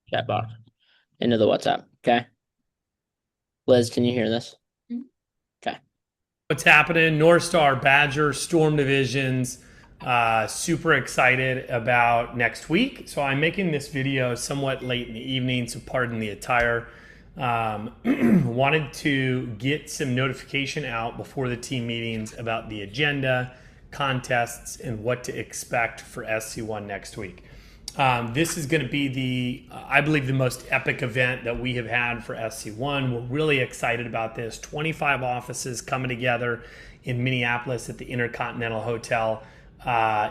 chat box into the WhatsApp. Okay. Liz, can you hear this? Mhm. Okay. What's happening? North Star, Badger, Storm Divisions. Super excited about next week. So I'm making this video somewhat late in the evening, so pardon the attire. Wanted to get some notification out before the team meetings about the agenda, contests, and what to expect for SC1 next week. This is going to be I believe, the most epic event that we have had for SC1. We're really excited about this. 25 offices coming together in Minneapolis at the Intercontinental Hotel.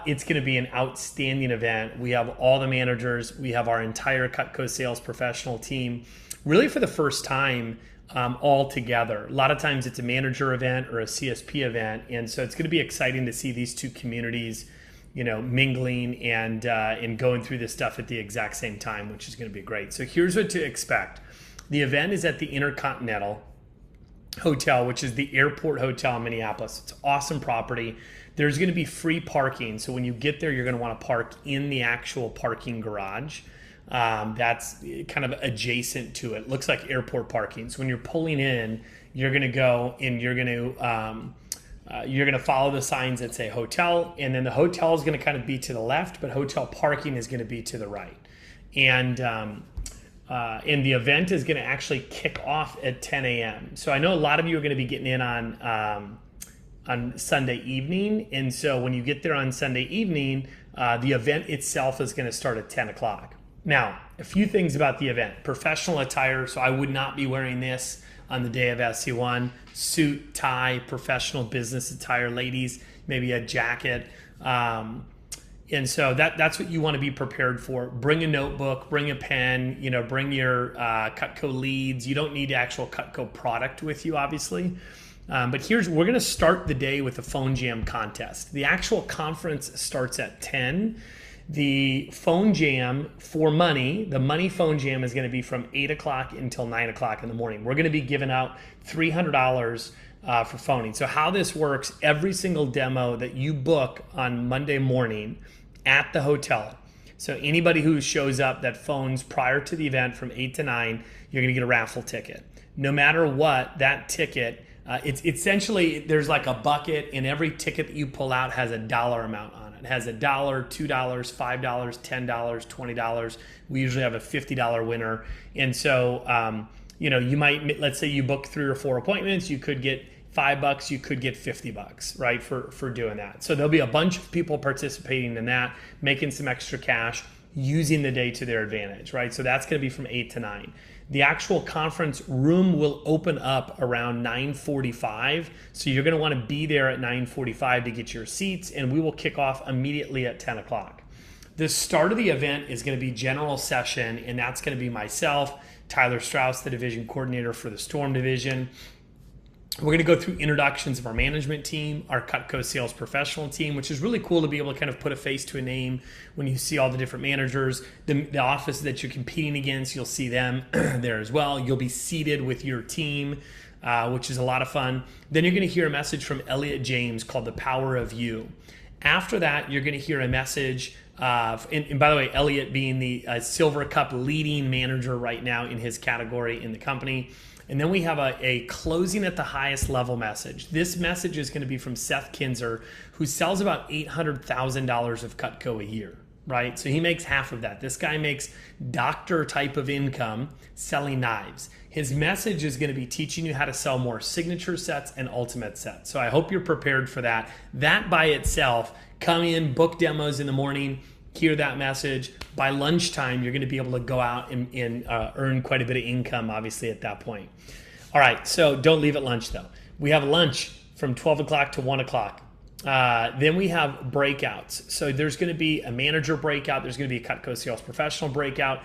It's going to be an outstanding event. We have all the managers. We have our entire Cutco sales professional team, really for the first time all together. A lot of times it's a manager event or a CSP event. And so it's going to be exciting to see these two communities mingling and going through this stuff at the exact same time, which is going to be great. So here's what to expect. The event is at the Intercontinental Hotel, which is the airport hotel in Minneapolis. It's awesome property. There's going to be free parking. So when you get there, you're going to want to park in the actual parking garage. That's kind of adjacent to it. Looks like airport parking. So when you're pulling in, you're going to go and you're going to follow the signs that say hotel, and then the hotel is going to kind of be to the left, but hotel parking is going to be to the right. And the event is going to actually kick off at 10 a.m. So I know a lot of you are going to be getting in on Sunday evening, and so when you get there on Sunday evening, the event itself is going to start at 10 o'clock. Now, a few things about the event. Professional attire, so I would not be wearing this on the day of SC1. Suit, tie, professional business attire. Ladies, maybe a jacket. And so that's what you want to be prepared for. Bring a notebook, bring a pen, bring your Cutco leads. You don't need actual Cutco product with you, obviously. But we're going to start the day with a phone jam contest. The actual conference starts at 10. The phone jam for money, the money phone jam is going to be from 8 o'clock until 9 o'clock in the morning. We're going to be giving out $300 for phoning. So how this works, every single demo that you book on Monday morning at the hotel, so anybody who shows up that phones prior to the event from 8 to 9, you're going to get a raffle ticket. No matter what, that ticket, it's essentially, there's like a bucket, and every ticket that you pull out has a dollar amount on it. It has $1, $2, $5, $10, $20. We usually have a $50 winner. And so, you might, let's say you book 3 or 4 appointments, you could get $5, you could get $50, right, for doing that. So there'll be a bunch of people participating in that, making some extra cash, using the day to their advantage, right? So that's going to be from 8 to 9. The actual conference room will open up around 9:45. So you're going to want to be there at 9:45 to get your seats, and we will kick off immediately at 10 o'clock. The start of the event is going to be general session, and that's going to be myself, Tyler Strauss, the division coordinator for the Storm Division. We're going to go through introductions of our management team, our Cutco sales professional team, which is really cool to be able to kind of put a face to a name when you see all the different managers. The office that you're competing against, you'll see them there as well. You'll be seated with your team, which is a lot of fun. Then you're going to hear a message from Elliot James called The Power of You. After that, you're going to hear a message, and by the way, Elliot being the Silver Cup leading manager right now in his category in the company. And then we have a closing at the highest level message. This message is going to be from Seth Kinzer, who sells about $800,000 of Cutco a year, right? So he makes half of that. This guy makes doctor type of income selling knives. His message is going to be teaching you how to sell more signature sets and ultimate sets. So I hope you're prepared for that. That by itself, come in, book demos in the morning, hear that message. By lunchtime, you're going to be able to go out and earn quite a bit of income, obviously, at that point. All right, so don't leave at lunch, though. We have lunch from 12 o'clock to 1 o'clock. Then we have breakouts. So there's going to be a manager breakout. There's going to be a Cutco sales professional breakout.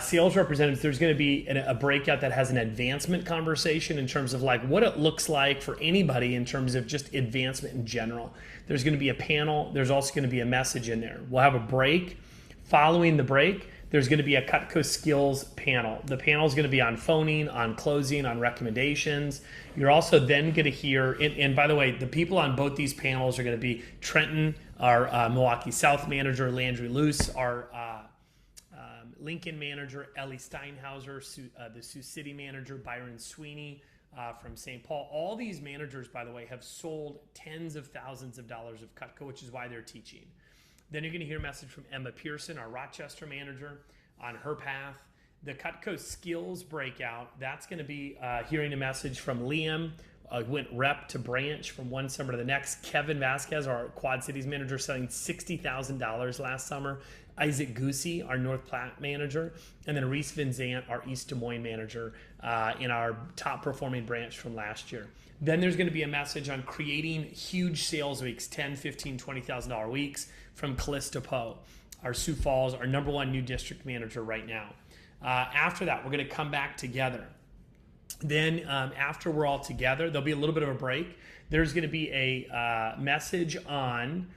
Sales representatives, there's going to be a breakout that has an advancement conversation in terms of like what it looks like for anybody in terms of just advancement in general. There's going to be a panel. There's also going to be a message in there. We'll have a break. Following the break, there's going to be a Cutco skills panel. The panel is going to be on phoning, on closing, on recommendations. You're also then going to hear, and by the way, the people on both these panels are going to be Trenton, our Milwaukee South manager, Landry Luce, our Lincoln manager Ellie Steinhauser, the Sioux City manager Byron Sweeney from St. Paul. All these managers, by the way, have sold tens of thousands of dollars of Cutco, which is why they're teaching. Then you're going to hear a message from Emma Pearson, our Rochester manager, on her path. The Cutco skills breakout, that's going to be hearing a message from Liam, went rep to branch from one summer to the next. Kevin Vasquez, our Quad Cities manager, selling $60,000 last summer. Isaac Goosey, our North Platte manager. And then Reese Van Zant, our East Des Moines manager, in our top performing branch from last year. Then there's going to be a message on creating huge sales weeks, $10,000, $15,000, $20,000 weeks from Callista Poe, our Sioux Falls, our number one new district manager right now. After that, we're going to come back together. Then after we're all together, there'll be a little bit of a break. There's going to be a message on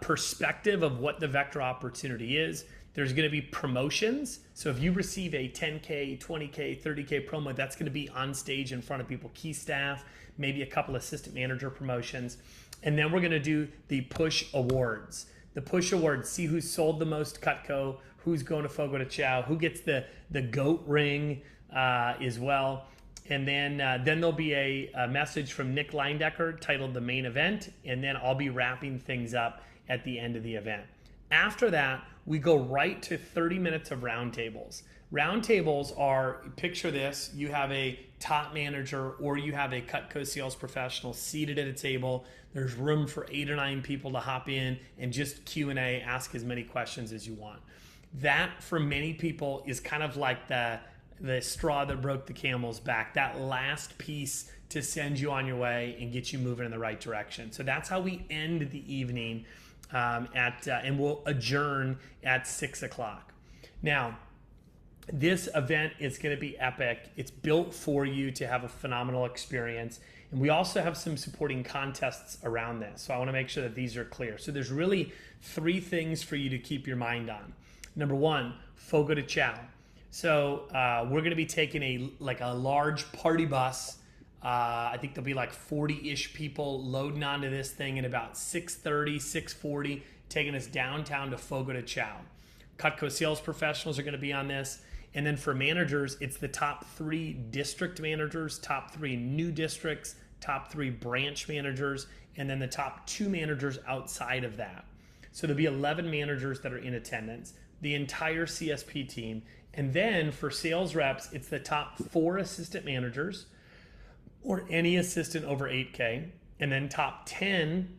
perspective of what the vector opportunity is. There's going to be promotions. So if you receive a 10K, 20K, 30K promo, that's going to be on stage in front of people, key staff, maybe a couple assistant manager promotions. And then we're going to do the push awards. The push awards, see who sold the most Cutco, who's going to Fogo de Chao, who gets the goat ring as well. And then there'll be a message from Nick Leindecker titled The Main Event, and then I'll be wrapping things up at the end of the event. After that, we go right to 30 minutes of roundtables. Roundtables are, picture this, you have a top manager or you have a Cutco sales professional seated at a table. There's room for 8 or 9 people to hop in and just Q&A, ask as many questions as you want. That, for many people, is kind of like the straw that broke the camel's back, that last piece to send you on your way and get you moving in the right direction. So that's how we end the evening and we'll adjourn at 6 o'clock. Now, this event is going to be epic. It's built for you to have a phenomenal experience. And we also have some supporting contests around this. So I want to make sure that these are clear. So there's really 3 things for you to keep your mind on. Number 1, Fogo de Chao. So we're going to be taking a large party bus. I think there'll be like 40-ish people loading onto this thing at about 6:30, 6:40, taking us downtown to Fogo de Chao. Cutco sales professionals are going to be on this. And then for managers, it's the top 3 district managers, top 3 new districts, top 3 branch managers, and then the top 2 managers outside of that. So there'll be 11 managers that are in attendance, the entire CSP team. And then for sales reps, it's the top 4 assistant managers or any assistant over 8K, and then top 10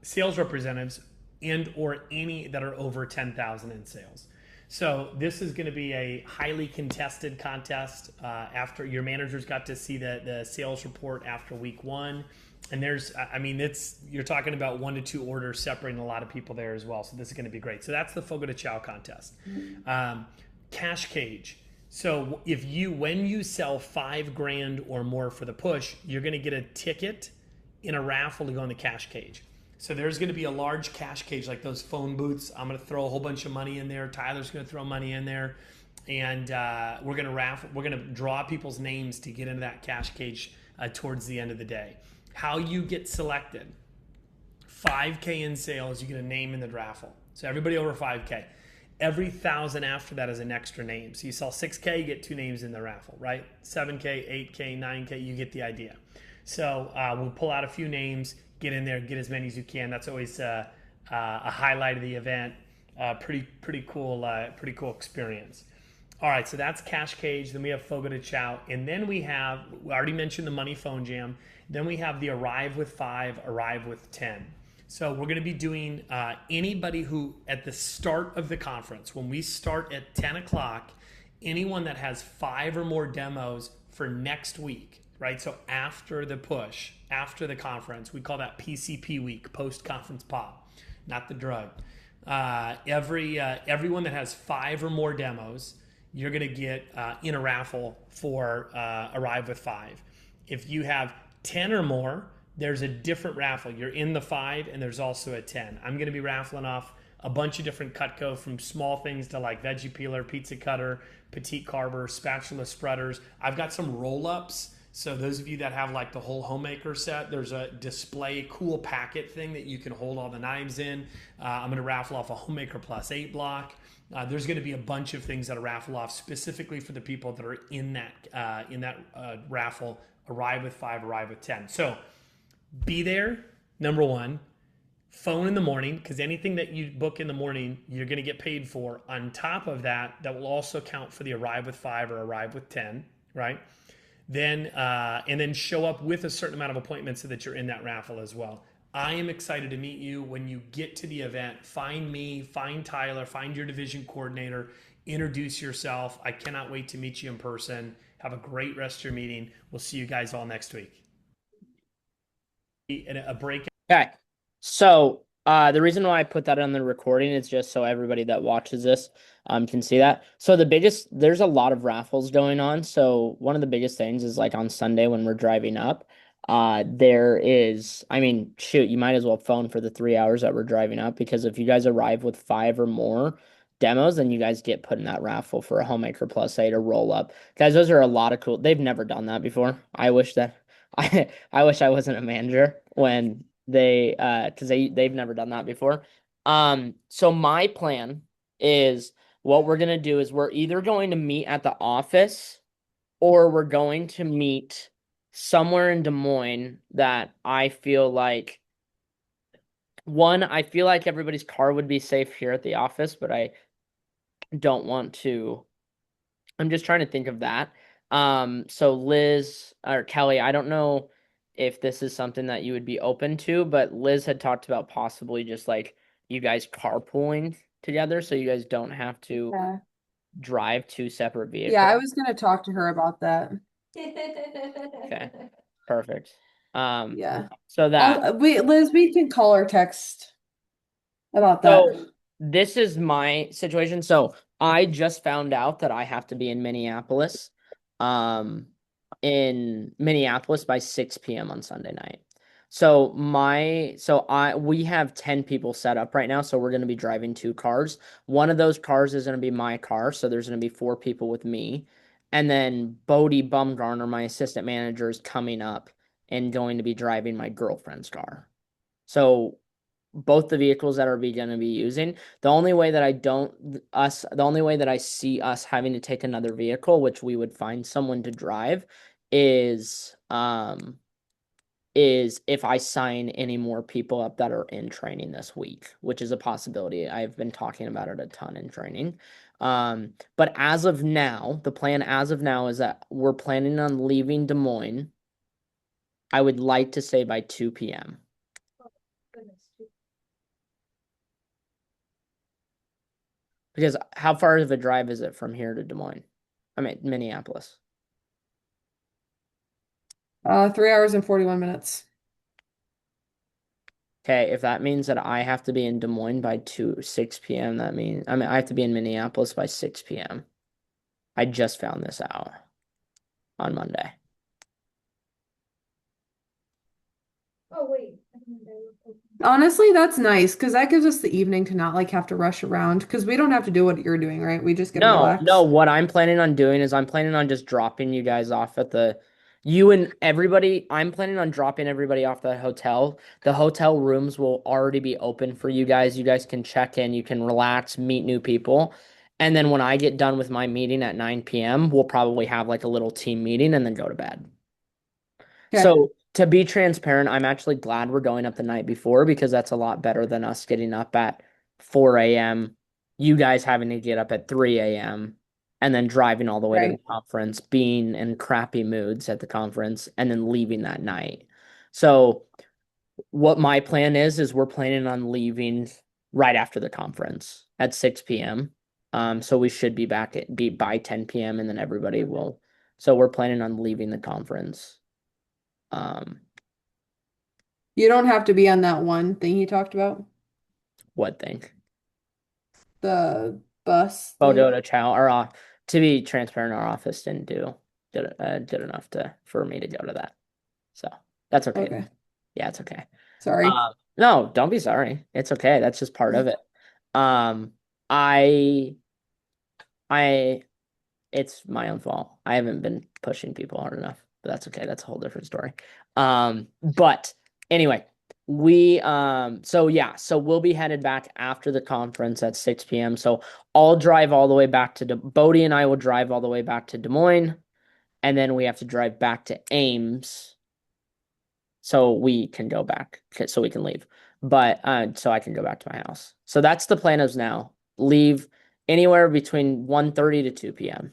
sales representatives and or any that are over 10,000 in sales. So this is going to be a highly contested contest. After your managers got to see the sales report after week 1. And you're talking about 1 to 2 orders separating a lot of people there as well. So this is going to be great. So that's the Fogo de Chao contest. Cash cage. So when you sell $5,000 or more for the push, you're going to get a ticket in a raffle to go in the cash cage. So there's going to be a large cash cage like those phone booths. I'm going to throw a whole bunch of money in there. Tyler's going to throw money in there. And we're going to raffle. We're going to draw people's names to get into that cash cage towards the end of the day. How you get selected. 5K in sales, you get a name in the raffle. So everybody over 5K. Every 1,000 after that is an extra name. So you sell 6K, you get 2 names in the raffle, right? 7K, 8K, 9K, you get the idea. So we'll pull out a few names, get in there, get as many as you can. That's always a highlight of the event. Pretty cool experience. All right, so that's Cash Cage. Then we have Fogo de Chao. And then we already mentioned the Money Phone Jam. Then we have the Arrive with 5, Arrive with 10. So we're going to be doing anybody who, at the start of the conference, when we start at 10 o'clock, anyone that has 5 or more demos for next week, right? So after the push, after the conference, we call that PCP week, post-conference pop, not the drug. Everyone that has 5 or more demos, you're going to get in a raffle for Arrive with 5. If you have 10 or more, there's a different raffle. You're in the 5 and there's also a 10. I'm going to be raffling off a bunch of different Cutco, from small things to like veggie peeler, pizza cutter, petite carver, spatula spreaders. I've got some roll-ups. So those of you that have like the whole homemaker set, there's a display cool packet thing that you can hold all the knives in. I'm going to raffle off a homemaker plus 8 block. There's going to be a bunch of things that are raffle off specifically for the people that are in that raffle. Arrive with 5, arrive with 10. So be there. Number one, phone in the morning, because anything that you book in the morning, you're going to get paid for. On top of that, that will also count for the arrive with 5 or arrive with 10, right? Then and then show up with a certain amount of appointments so that you're in that raffle as well. I am excited to meet you when you get to the event. Find me, find Tyler, find your division coordinator, introduce yourself. I cannot wait to meet you in person. Have a great rest of your meeting. We'll see you guys all next week. A break. Okay. So the reason why I put that on the recording is just so everybody that watches this can see that. So there's a lot of raffles going on. So one of the biggest things is like on Sunday when we're driving up, there is, I mean, shoot, you might as well phone for the 3 hours that we're driving up, because if you guys arrive with 5 or more demos, then you guys get put in that raffle for a homemaker plus 8 or roll up. Guys, those are a lot of cool. They've never done that before. I wish that I wish I wasn't a manager when because they've never done that before. So my plan is, what we're gonna do is we're either going to meet at the office, or we're going to meet somewhere in Des Moines that I feel like, one, I feel like everybody's car would be safe here at the office, but I don't want to. I'm just trying to think of that. So Liz or Kelly, I don't know if this is something that you would be open to, but Liz had talked about possibly just like you guys carpooling together so you guys don't have to Yeah. drive two separate Yeah, I vehicles. was gonna talk to her about that. Okay, perfect. Yeah. So that Liz, we can call or text about that. So this is my situation. So I just found out that I have to be um, in Minneapolis by 6 p.m. on Sunday night. We have 10 people set up right now. So we're going to be driving 2 cars. One of those cars is going to be my car. So there's going to be 4 people with me. And then Bodie Bumgarner, my assistant manager, is coming up and going to be driving my girlfriend's car. So both the vehicles that are going to be using. The only way that I see us having to take another vehicle, which we would find someone to drive, is if I sign any more people up that are in training this week, which is a possibility. I've been talking about it a ton in training. But as of now, the plan as of now is that we're planning on leaving Des Moines. I would like to say by 2 p.m. Because how far of a drive is it from here to Des Moines? I mean, Minneapolis. 3 hours and 41 minutes. Okay, if that means that I have to be in Des Moines by 6 p.m., I have to be in Minneapolis by 6 p.m. I just found this out on Monday. Oh, wait. Honestly, that's nice because that gives us the evening to not like have to rush around because we don't have to do what you're doing, right? We just get to No, relax. what I'm planning on doing is I'm planning on just dropping you guys off at you and everybody. I'm planning on dropping everybody off at the hotel. The hotel rooms will already be open for you guys. You guys can check in, you can relax, meet new people. And then when I get done with my meeting at 9 p.m., we'll probably have like a little team meeting and then go to bed. Okay. So to be transparent, I'm actually glad we're going up the night before, because that's a lot better than us getting up at 4 a.m., you guys having to get up at 3 a.m., and then driving all the way to the Right. conference, being in crappy moods at the conference, and then leaving that night. So what my plan is we're planning on leaving right after the conference at 6 p.m. So we should be by 10 p.m. and then everybody will. So we're planning on leaving the conference. You don't have to be on that one thing he talked about, What thing? the bus Photo thing. to chow. To be transparent, our office did enough for me to go to that. So that's okay. Okay. Yeah, it's okay. Sorry. No, don't be sorry. It's okay. That's just part of it. Um, I, I, it's my own fault. I haven't been pushing people hard enough. but that's okay. That's a whole different story. But anyway, so we'll be headed back after the conference at 6 p.m. So I'll drive all the way back to Bodie and I will drive all the way back to Des Moines, and then we have to drive back to Ames so we can go back, so we can leave. But so I can go back to my house. So that's the plan as now. Leave anywhere between 1:30 to 2 p.m.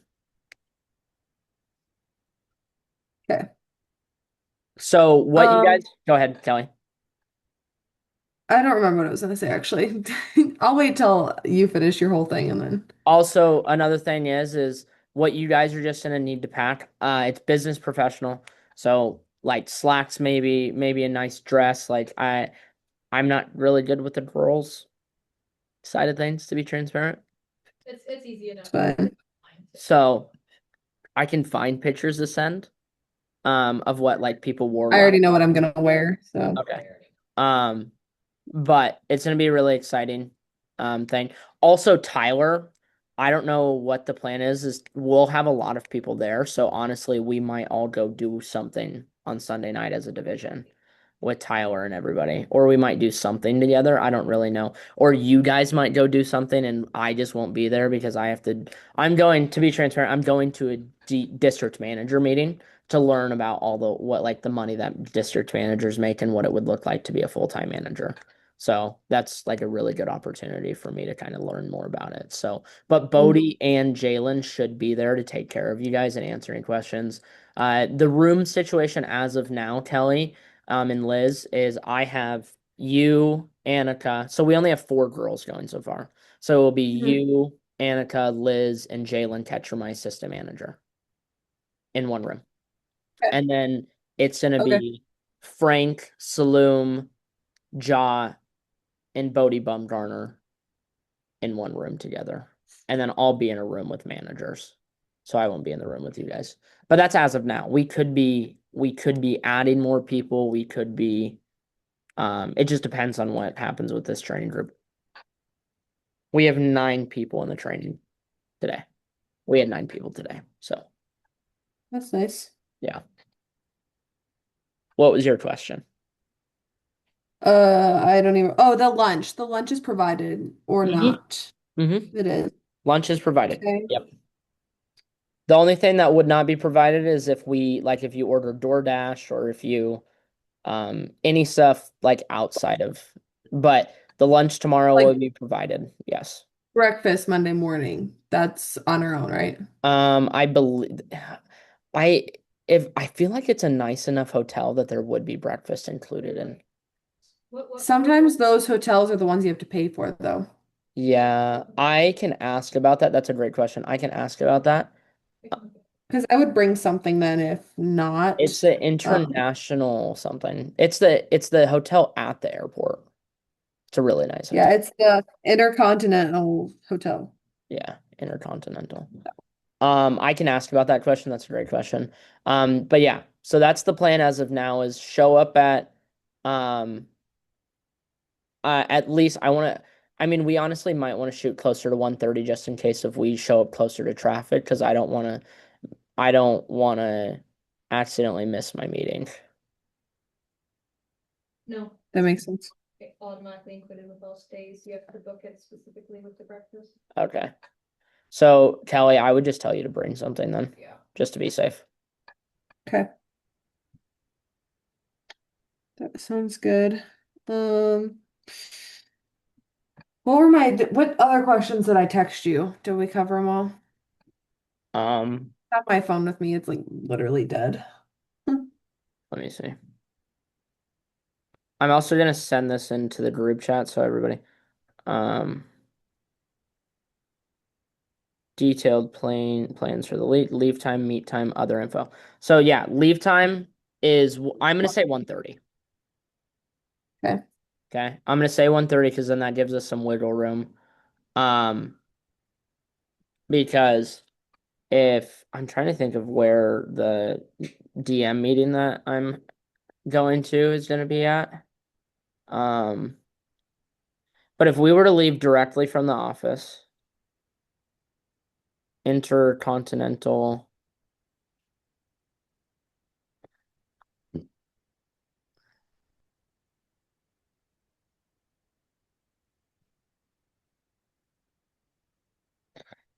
Okay. So what you Um, guys go ahead, Kelly. I don't remember what I was gonna say actually. I'll wait till you finish your whole thing and then. Also, another thing is what you guys are just gonna need to pack. It's business professional. So like slacks, maybe a nice dress. Like I'm not really good with the girls side of things, to be transparent. It's easy enough. It's fine. So I can find pictures to send of what like people wore I last. already know what I'm gonna wear, so Okay. Um, but it's gonna be a really exciting thing. Also, Tyler, I don't know what the plan is we'll have a lot of people there, so honestly, we might all go do something on Sunday night as a division with Tyler and everybody. Or we might do something together. I don't really know. Or you guys might go do something and I just won't be there because I'm going to be transparent. I'm going to a district manager meeting to learn about all what like the money that district managers make and what it would look like to be a full-time manager. So that's like a really good opportunity for me to kind of learn more about it. So, but Bodie and Jalen should be there to take care of you guys and answer any questions. The room situation as of now, Kelly, and Liz, is I have you, Annika. So we only have 4 girls going so far. So it will be Mhm. you, Annika, Liz, and Jalen Ketcher, my assistant manager, in one room. Okay. And then it's gonna Okay. be Frank, Saloom, Ja, and Bodie Bumgarner in one room together. And then I'll be in a room with managers. So I won't be in the room with you guys. But that's as of now. We could be adding more people. We could be it just depends on what happens with this training group. We have 9 people in the training today. We had 9 people today. So That's nice. yeah. What was your question? I don't even. Oh, the lunch. The lunch is provided or Mm-hmm. not. Mm-hmm. It is. Lunch is provided. Okay. Yep. The only thing that would not be provided is if you order DoorDash or if you any stuff like outside of, but the lunch tomorrow Like will be provided. Yes. breakfast Monday morning. That's on our own, right? I believe I if I feel like it's a nice enough hotel that there would be breakfast included in. Sometimes those hotels are the ones you have to pay for, though. Yeah, I can ask about that. That's a great question. I can ask about that. Because I would bring something then if It's not. the Um, international something. It's the hotel at the airport. It's a really nice yeah, hotel. it's the Intercontinental Hotel. Yeah, Intercontinental. I can ask about that question. That's a great question. But yeah, so that's the plan as of now is show up um at least I mean we honestly might want to shoot closer to 1:30 just in case if we show up closer to traffic because I don't want to accidentally miss my meeting. No, That makes sense. it automatically included with all stays. You have to book it specifically with the breakfast. Okay. So Kelly, I would just tell you to bring something then, Yeah. just to be safe. Okay. That sounds good. Um, what other questions did I text you? Did we cover them all? Um, I have my phone with me. It's like literally dead. let me see. I'm also gonna send this into the group chat so everybody. Um, detailed plans for the leave time, meet time, other info. So yeah, leave time is I'm gonna say 1:30. Okay. Okay, I'm gonna say 1:30 because then that gives us some wiggle room. Um, because if I'm trying to think of where the DM meeting that I'm going to is gonna be at. Um, but if we were to leave directly from the office, Intercontinental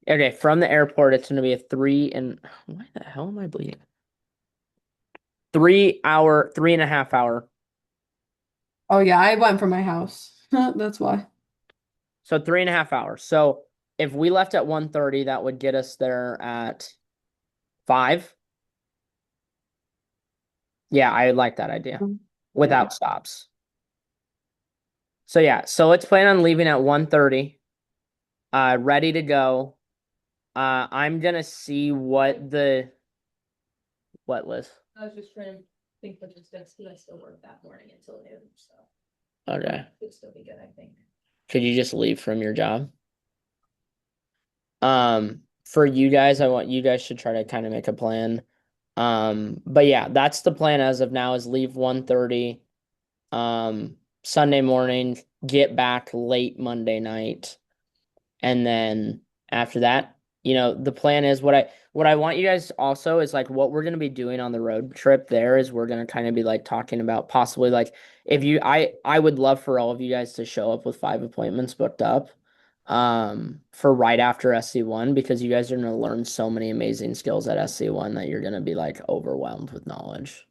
Okay, from the airport, it's going to be a 3 and why the hell am I bleeding? 3 hour, 3.5 hour. Oh yeah, I went from my house. That's why. So 3.5 hours. So if we left at 1:30, that would get us there at 5. Yeah, I like that idea without stops. So yeah, so let's plan on leaving at 1:30, ready to go. I'm gonna see what Liz. I was just trying to think logistics, because I still work that morning until noon, so Okay. it'd still be good, I think. Could you just leave from your job? For you guys, I want you guys to try to kind of make a plan. But yeah, that's the plan as of now is leave 1:30, Sunday morning, get back late Monday night. And then after that, the plan is what I want you guys also is like what we're gonna be doing on the road trip there is we're gonna kind of be like talking about possibly like if you I would love for all of you guys to show up with 5 appointments booked up for right after SC1 because you guys are gonna learn so many amazing skills at SC1 that you're gonna be like overwhelmed with knowledge.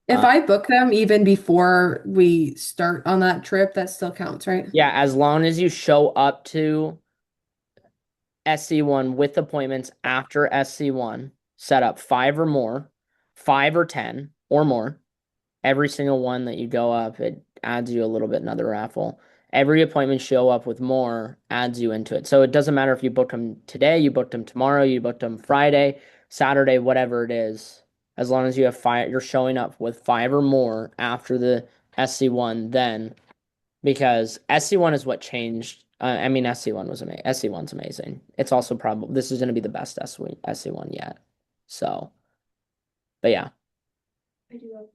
If I book them even before we start on that trip, that still counts, right? Yeah, as long as you show up to SC1 with appointments after SC1, set up 5 or more, 5 or 10 or more. Every single one that you go up, it adds you a little bit another raffle. Every appointment show up with more adds you into it. So it doesn't matter if you book them today, you booked them tomorrow, you booked them Friday, Saturday, whatever it is. As long as you have 5, you're showing up with 5 or more after the SC1, then because SC1 is what changed. I mean, SC1 was amazing. SC1's amazing. It's also probably this is going to be the best SC1 yet. So, but yeah, I do have.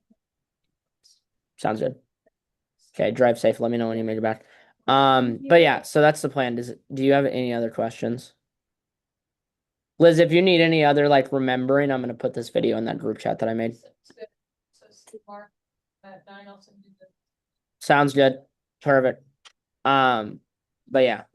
sounds good. Okay, drive safe. Let me know when you make it back. But yeah, so that's the plan. Do you have any other questions? Liz, if you need any other like remembering, I'm gonna put this video in that group chat that I made. So tomorrow at 9, I'll send you the. Sounds good. Perfect. But yeah.